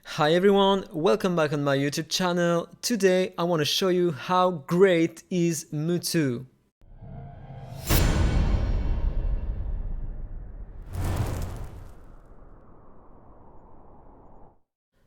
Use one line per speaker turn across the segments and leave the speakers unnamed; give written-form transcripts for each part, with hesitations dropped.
Hi everyone, welcome back on my YouTube channel. Today I want to show you how great is Mutu.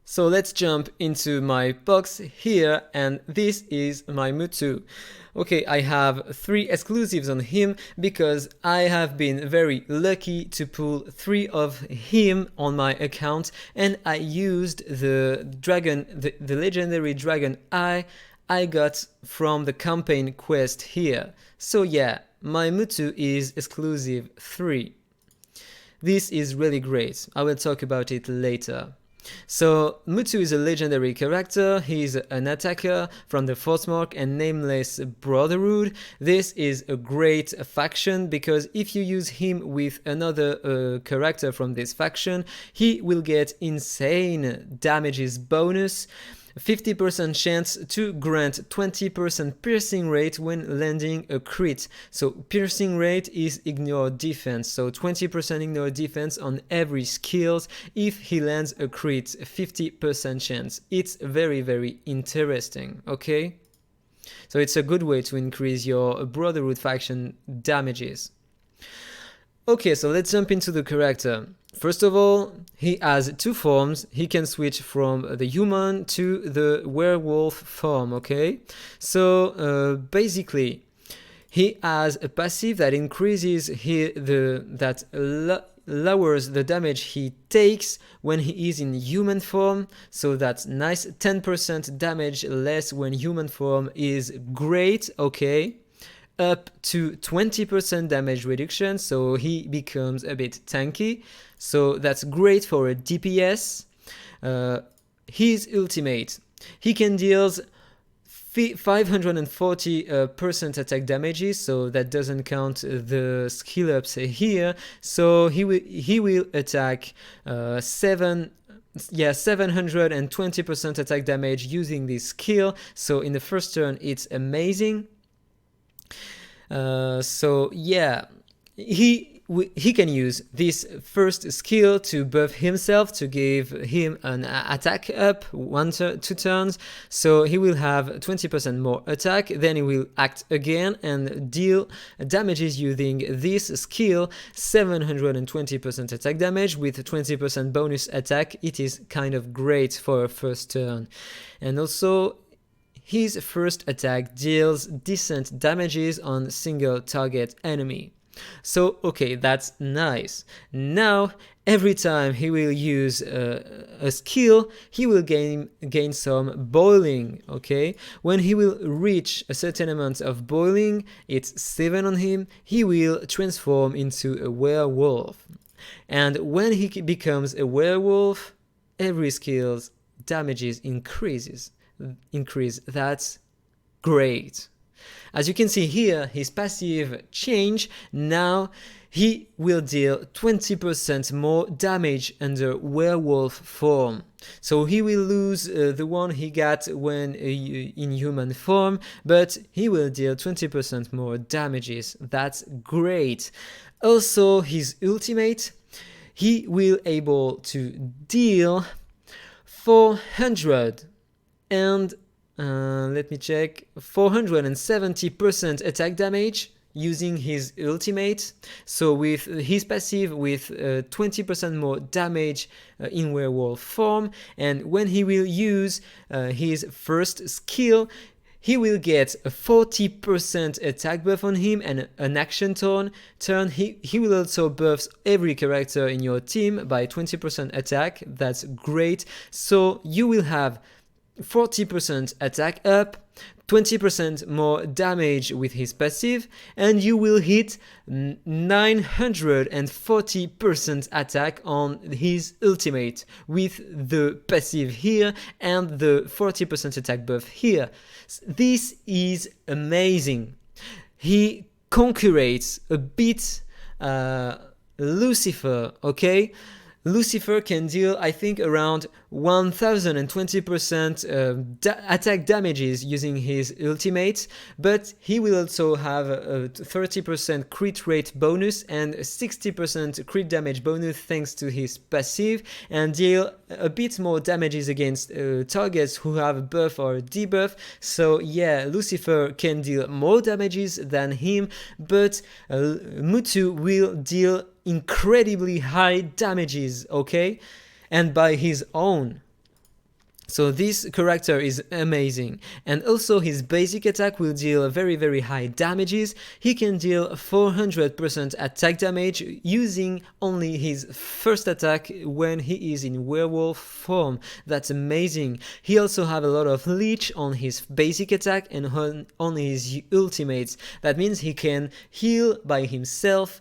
So let's jump into my box here, and this is my Mutu. Okay, I have 3 exclusives on him because I have been very lucky to pull 3 of him on my account, and I used the legendary dragon eye I got from the campaign quest here. So yeah, my Mutu is exclusive 3. This is really great. I will talk about it later. So Mutu is a legendary character. He's an attacker from the Forsmark and Nameless Brotherhood. This is a great faction because if you use him with another character from this faction, he will get insane damages bonus. 50% chance to grant 20% piercing rate when landing a crit. So piercing rate is ignore defense. So 20% ignore defense on every skills if he lands a crit, 50% chance. It's very interesting, okay? So it's a good way to increase your Brotherhood faction damages. Okay, so let's jump into the character. First of all, he has 2 forms. He can switch from the human to the werewolf form, okay? So basically, he has a passive that increases lowers the damage he takes when he is in human form. So that's nice. 10% damage less when human form is great, okay? Up to 20% damage reduction, so he becomes a bit tanky. So that's great for a DPS. His ultimate, he can deal 540% attack damages, so that doesn't count the skill ups here. So he will attack 720% attack damage using this skill. So in the first turn, it's amazing. So yeah, he can use this first skill to buff himself, to give him an attack up 2 turns. So he will have 20% more attack, then he will act again and deal damages using this skill, 720% attack damage with 20% bonus attack. It is kind of great for a first turn. And also, his first attack deals decent damages on single target enemy. So okay, that's nice. Now every time he will use a skill, he will gain some boiling, okay? When he will reach a certain amount of boiling, it's 7 on him, he will transform into a werewolf. And when he becomes a werewolf, every skill's damages increase. That's great. As you can see here, his passive change. Now he will deal 20% more damage under werewolf form. So he will lose the one he got when in human form, but he will deal 20% more damages. That's great. Also, his ultimate, he will able to deal 400 and let me check, 470% attack damage using his ultimate. So with his passive, with 20% more damage in werewolf form, and when he will use his first skill, he will get a 40% attack buff on him and an action turn. He will also buff every character in your team by 20% attack. That's great. So you will have 40% attack up, 20% more damage with his passive, and you will hit 940% attack on his ultimate with the passive here and the 40% attack buff here. This is amazing. He concurrates a bit Lucifer, okay? Lucifer can deal, I think, around 1020% attack damages using his ultimate, but he will also have a 30% crit rate bonus and a 60% crit damage bonus thanks to his passive, and deal a bit more damages against targets who have a buff or a debuff. So yeah, Lucifer can deal more damages than him, but Mutu will deal incredibly high damages, okay, and by his own. So this character is amazing, and also his basic attack will deal very high damages. He can deal 400% attack damage using only his first attack when he is in werewolf form. That's amazing. He also have a lot of leech on his basic attack and on his ultimates. That means he can heal by himself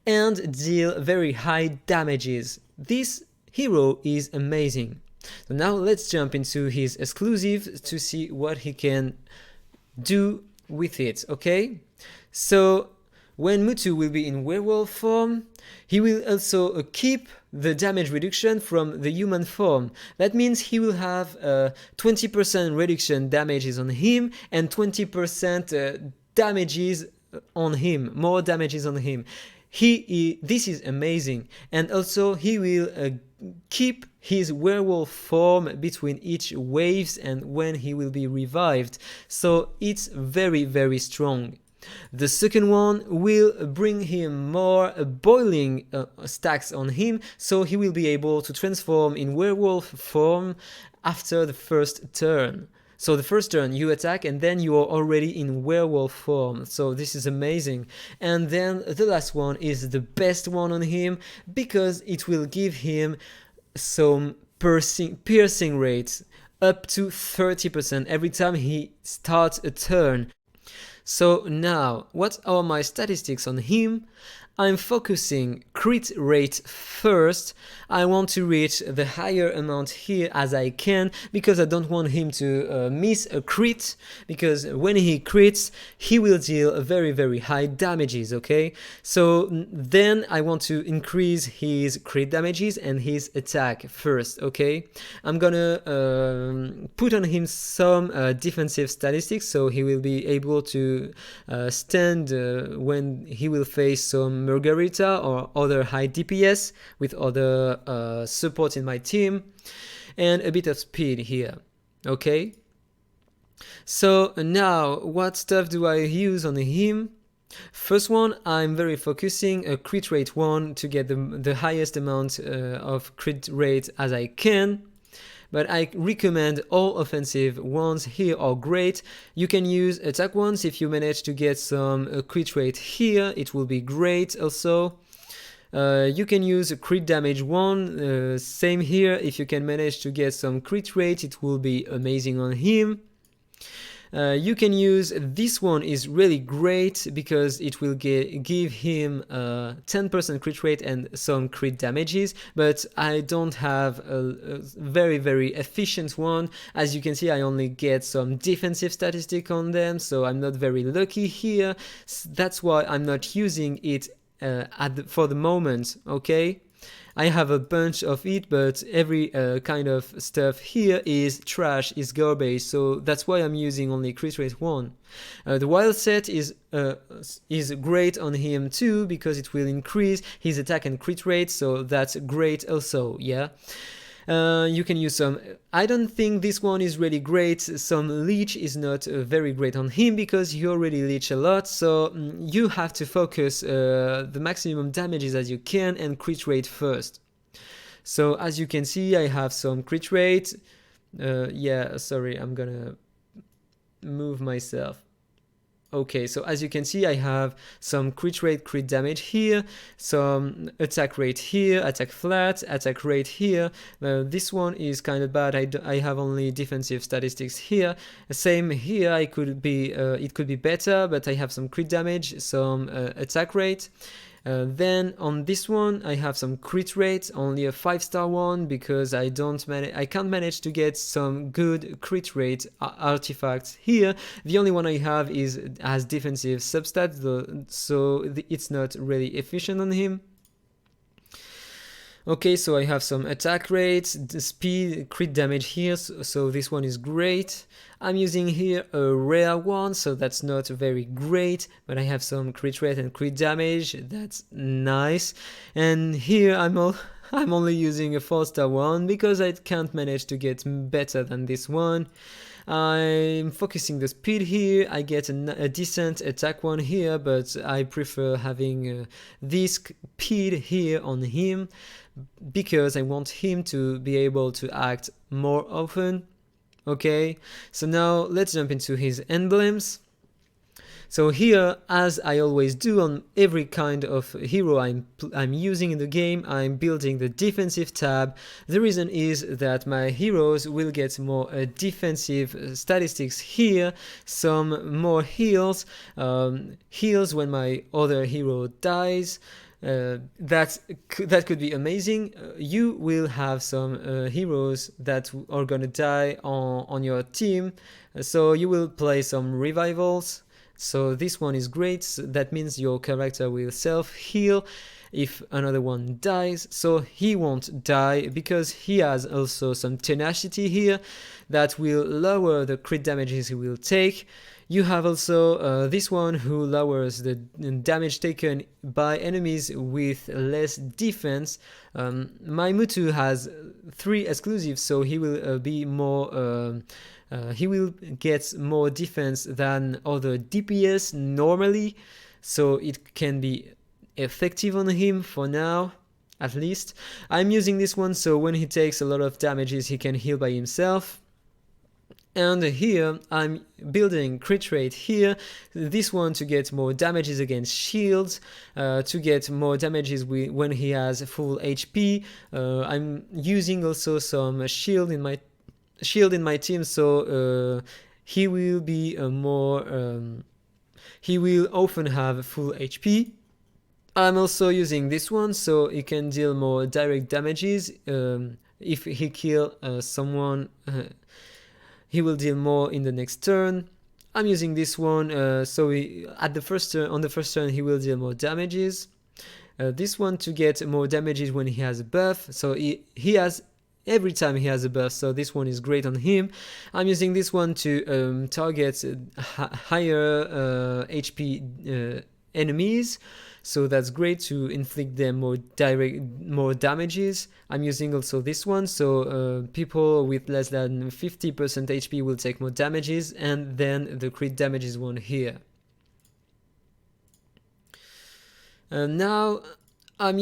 and deal very high damages. This hero is amazing. So now let's jump into his exclusive to see what he can do with it, okay? So when Mutu will be in werewolf form, he will also keep the damage reduction from the human form. That means he will have 20% reduction damages on him and 20% damages on him, more damages on him. This is amazing, and also he will keep his werewolf form between each waves and when he will be revived, so it's very strong. The second one will bring him more boiling stacks on him, so he will be able to transform in werewolf form after the first turn. So the first turn you attack and then you are already in werewolf form, so this is amazing. And then the last one is the best one on him because it will give him some piercing rates up to 30% every time he starts a turn. So now, what are my statistics on him? I'm focusing crit rate first. I want to reach the higher amount here as I can because I don't want him to miss a crit, because when he crits he will deal very high damages, okay? So then I want to increase his crit damages and his attack first, okay? I'm gonna put on him some defensive statistics so he will be able to stand when he will face some Margarita or other high DPS with other support in my team, and a bit of speed here, okay? So now what stuff do I use on him? First one, I'm very focusing a crit rate 1 to get the highest amount of crit rate as I can. But I recommend all offensive ones here are great. You can use attack ones if you manage to get some crit rate here, it will be great also. You can use a crit damage 1, same here, if you can manage to get some crit rate it will be amazing on him. You can use this one, is really great because it will give him 10% crit rate and some crit damages, but I don't have a very efficient one. As you can see, I only get some defensive statistic on them, so I'm not very lucky here. That's why I'm not using it for the moment, okay? I have a bunch of it, but every kind of stuff here is trash, is garbage, so that's why I'm using only crit rate 1. The wild set is great on him too, because it will increase his attack and crit rate, so that's great also, yeah. You can use some, I don't think this one is really great. Some leech is not very great on him because he already leech a lot, so you have to focus the maximum damages as you can and crit rate first. So as you can see, I have some crit rate. Yeah, sorry, I'm gonna move myself. Okay, so as you can see, I have some crit rate, crit damage here, some attack rate here, attack flat, attack rate here. This one is kind of bad. I have only defensive statistics here. Same here. It could be better, but I have some crit damage, some attack rate. Then on this one I have some crit rate, only a 5-star one because I can't manage to get some good crit rate artifacts here. The only one I have has defensive substats, so it's not really efficient on him. Okay, so I have some attack rates, the speed, crit damage here, so this one is great. I'm using here a rare one, so that's not very great, but I have some crit rate and crit damage, that's nice. And here I'm only using a 4-star one because I can't manage to get better than this one. I'm focusing the speed here. I get a decent attack one here, but I prefer having this speed here on him because I want him to be able to act more often. Okay, so now let's jump into his emblems. So here, as I always do on every kind of hero I'm using in the game, I'm building the defensive tab. The reason is that my heroes will get more defensive statistics here, some more heals, heals when my other hero dies. That could be amazing. You will have some heroes that are gonna die on your team, so you will play some revivals. So this one is great. That means your character will self-heal if another one dies, so he won't die because he has also some tenacity here that will lower the crit damages he will take. You have also this one who lowers the damage taken by enemies with less defense. My Mutu has 3 exclusives, so he will be more he will get more defense than other DPS normally, so it can be effective on him for now, at least. I'm using this one so when he takes a lot of damages he can heal by himself. And here I'm building crit rate here, this one to get more damages against shields, to get more damages when he has full HP. I'm using also some shield in my team, so he will be he will often have full HP. I'm also using this one so he can deal more direct damages. If he kill someone, he will deal more in the next turn. I'm using this one so on the first turn he will deal more damages. This one to get more damages when he has a buff, so he has every time he has a buff, so this one is great on him. I'm using this one to target higher HP enemies, so that's great to inflict them more damages. I'm using also this one, so people with less than 50% HP will take more damages, and then the crit damages one here. Now I'm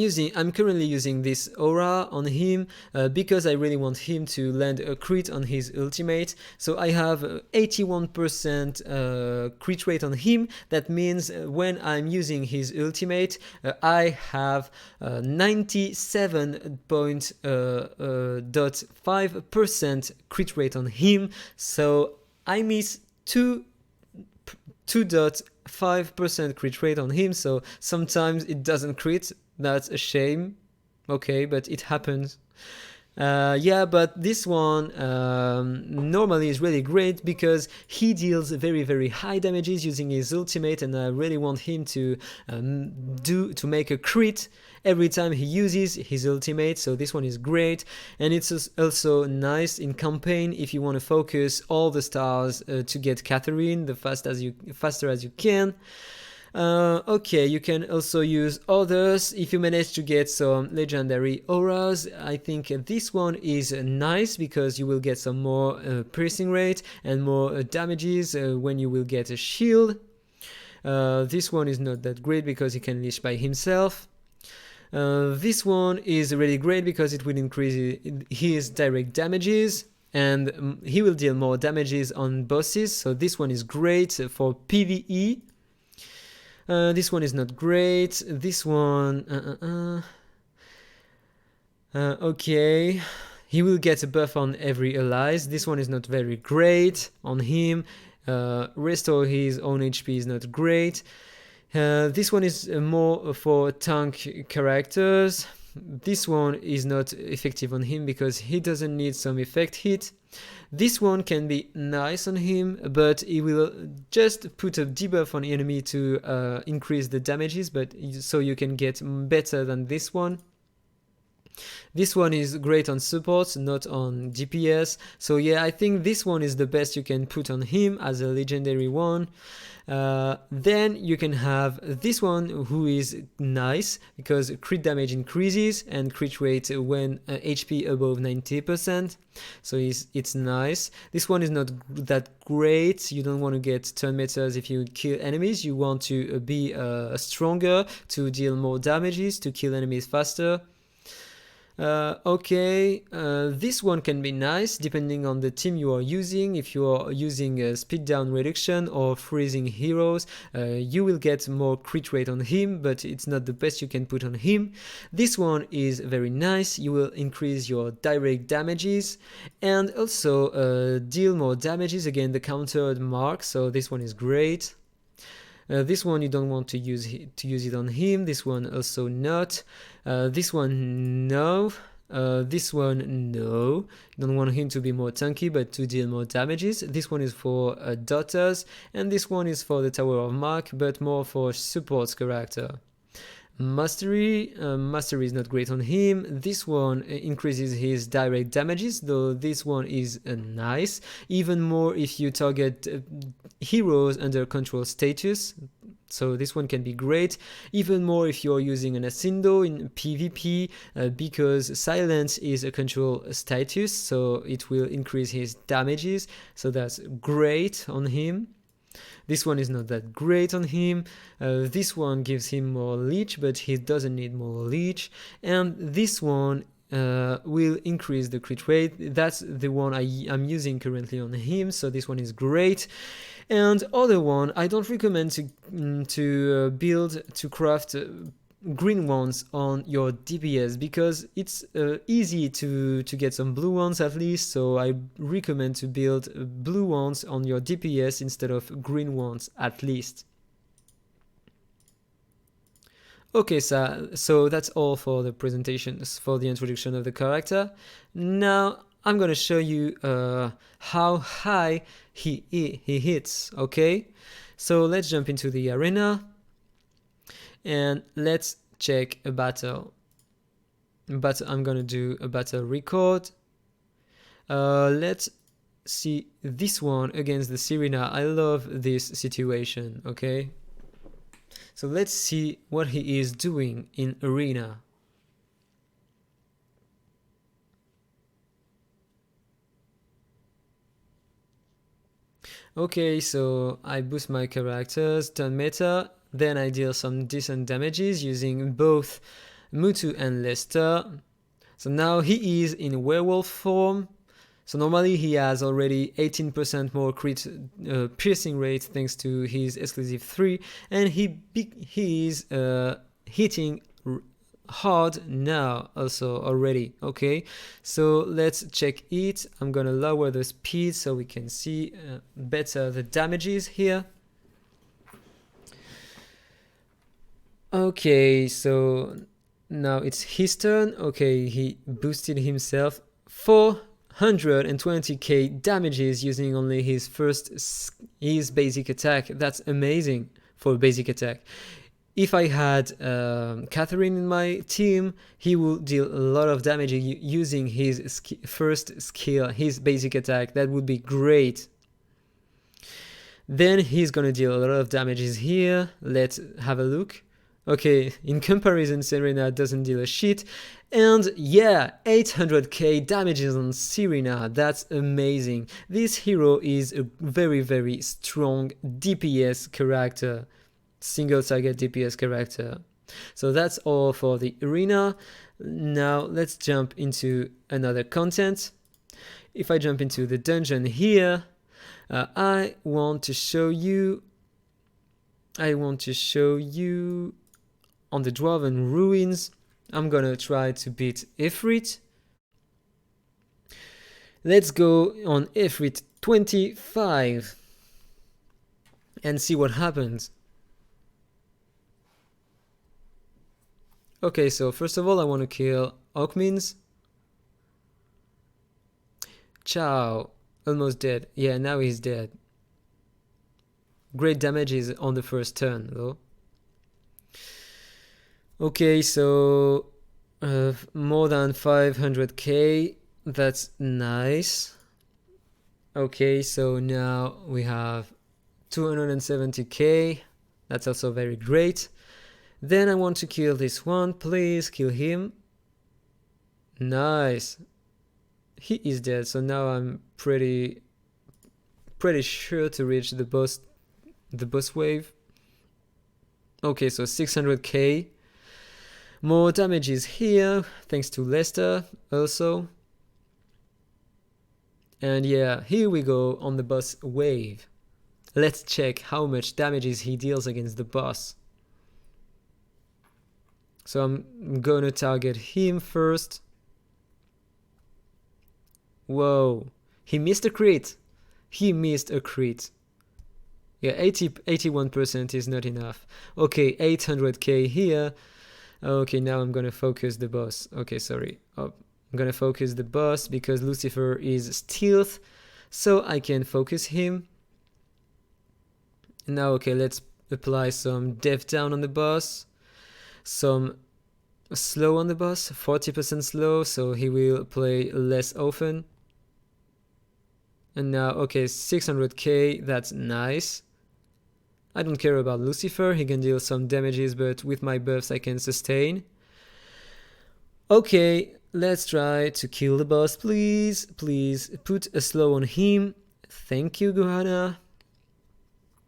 currently using this aura on him because I really want him to land a crit on his ultimate. So I have 81% crit rate on him. That means when I'm using his ultimate, I have 97.5% crit rate on him. So I miss 2.5% crit rate on him. So sometimes it doesn't crit. That's a shame. Okay, but it happens. Yeah, but this one normally is really great because he deals very high damages using his ultimate, and I really want him to make a crit every time he uses his ultimate. So this one is great, and it's also nice in campaign if you want to focus all the stars to get Catherine the faster as you can. Okay, you can also use others if you manage to get some legendary auras. I think this one is nice because you will get some more piercing rate and more damages when you will get a shield. This one is not that great because he can leech by himself. This one is really great because it will increase his direct damages, and he will deal more damages on bosses, so this one is great for PvE. This one is not great. This one, okay. He will get a buff on every allies. This one is not very great on him. Restore his own HP is not great. This one is more for tank characters. This one is not effective on him because he doesn't need some effect hit. This one can be nice on him, but he will just put a debuff on the enemy to increase the damages, but so you can get better than this one. This one is great on support, not on DPS. So yeah, I think this one is the best you can put on him as a legendary one. Then you can have this one, who is nice because crit damage increases and crit rate when HP above 90%. So it's nice. This one is not that great. You don't want to get turn meters if you kill enemies. You want to be stronger to deal more damages, to kill enemies faster. This one can be nice depending on the team you are using. If you are using a speed down reduction or freezing heroes, you will get more crit rate on him, but it's not the best you can put on him. This one is very nice. You will increase your direct damages and also deal more damages against the countered mark, so this one is great. This one you don't want to use it on him. This one also not. This one no. This one no. You don't want him to be more tanky but to deal more damages. This one is for daughters, and this one is for the Tower of Mark but more for support character. Mastery is not great on him. This one increases his direct damages, though this one is nice, even more if you target heroes under control status. So this one can be great, even more if you're using an Asindo in PvP, because silence is a control status, so it will increase his damages, so that's great on him. This one is not that great on him. This one gives him more leech, but he doesn't need more leech. And this one will increase the crit rate. That's the one I'm using currently on him, so this one is great. And other one, I don't recommend to craft green ones on your DPS because it's easy to get some blue ones at least, so I recommend to build blue ones on your DPS instead of green ones at least. Okay, so that's all for the presentations, for the introduction of the character. Now I'm gonna show you how high he hits, okay? So let's jump into the arena and let's check a battle. But I'm gonna do a battle record. Let's see this one against the Serena. I love this situation, okay? So let's see what he is doing in arena. Okay, so I boost my characters, turn meta, then I deal some decent damages using both Mutu and Lester. So now he is in werewolf form. So normally he has already 18% more crit piercing rate thanks to his exclusive 3, and he is hitting hard now also already. Okay, so let's check it. I'm gonna lower the speed so we can see better the damages here. Okay, so now it's his turn. Okay, he boosted himself 420k damages using only his basic attack. That's amazing for basic attack. If I had Catherine in my team, he would deal a lot of damage using his first skill, his basic attack. That would be great. Then he's gonna deal a lot of damages here. Let's have a look. Okay, in comparison, Serena doesn't deal a shit. And yeah, 800k damages on Serena. That's amazing. This hero is a very, very strong DPS character. Single target DPS character. So that's all for the arena. Now let's jump into another content. If I jump into the dungeon here, I want to show you on the Dwarven Ruins. I'm gonna try to beat Efreet. Let's go on Efreet 25 and see what happens. Okay, so first of all, I want to kill Hawkmins. Ciao. Almost dead. Yeah, now he's dead. Great damages on the first turn, though. Okay, so More than 500k. That's nice. Okay, so now we have 270k. That's also very great. Then I want to kill this one. Please kill him. Nice. He is dead, so now I'm pretty sure to reach the boss wave. Okay, so 600k. More damages here, thanks to Lester also. And yeah, here we go on the boss wave. Let's check how much damages he deals against the boss. So I'm gonna target him first. Whoa, he missed a crit. He missed a crit. Yeah, 81% is not enough. Okay, 800k here. Okay, now I'm gonna focus the boss. Okay, sorry. Oh, I'm gonna focus the boss because Lucifer is stealth, so I can focus him. Now, okay, let's apply some death down on the boss. Some slow on the boss, 40% slow, so he will play less often. And now, okay, 600k, that's nice. I don't care about Lucifer, he can deal some damages, but with my buffs I can sustain. Okay, let's try to kill the boss, please. Please put a slow on him. Thank you, Gohana.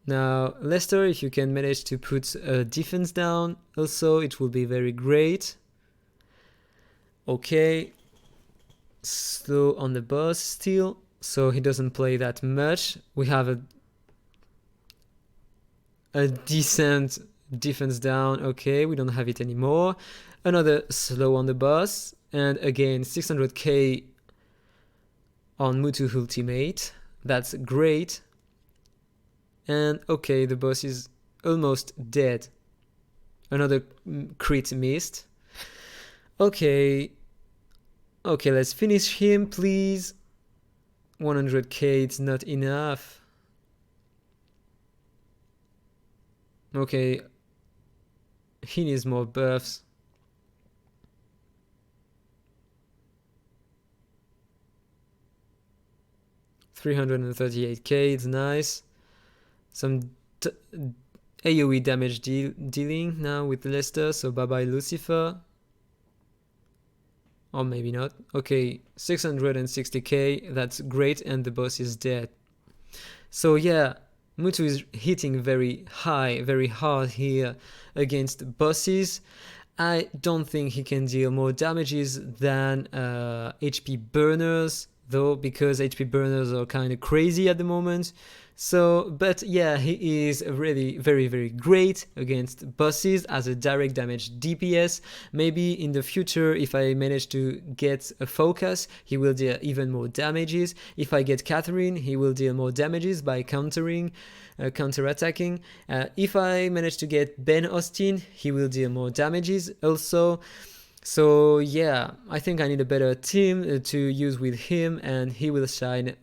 Now, Lester, if you can manage to put a defense down, also, it will be very great. Okay, slow on the boss still, so he doesn't play that much. We have a decent defense down. Okay, we don't have it anymore. Another slow on the boss, and again 600k on Mutu ultimate. That's great. And okay, the boss is almost dead. Another crit missed. Okay, let's finish him, please. 100k, it's not enough. Okay, he needs more buffs. $338k, it's nice. Some AoE damage dealing now with Lester, so bye bye Lucifer. Or maybe not. Okay, 660k, that's great, and the boss is dead. So yeah, Mutu is hitting very high, very hard here against bosses. I don't think he can deal more damages than HP burners, though, because HP burners are kind of crazy at the moment. So, but yeah, he is really very, very great against bosses as a direct damage DPS. Maybe in the future, if I manage to get a focus, he will deal even more damages. If I get Catherine, he will deal more damages by counterattacking. If I manage to get Ben Austin, he will deal more damages also. So yeah, I think I need a better team to use with him, and he will shine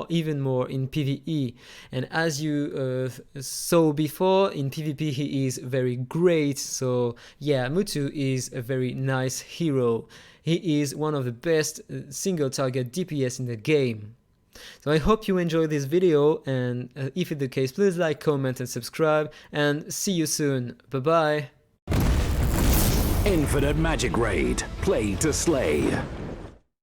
even more in PvE. And as you saw before, in PvP he is very great. So yeah, Mutu is a very nice hero. He is one of the best single target DPS in the game. So I hope you enjoyed this video, and if it's the case, please like, comment and subscribe, and see you soon. Bye bye.
Infinite Magicraid. Play to slay.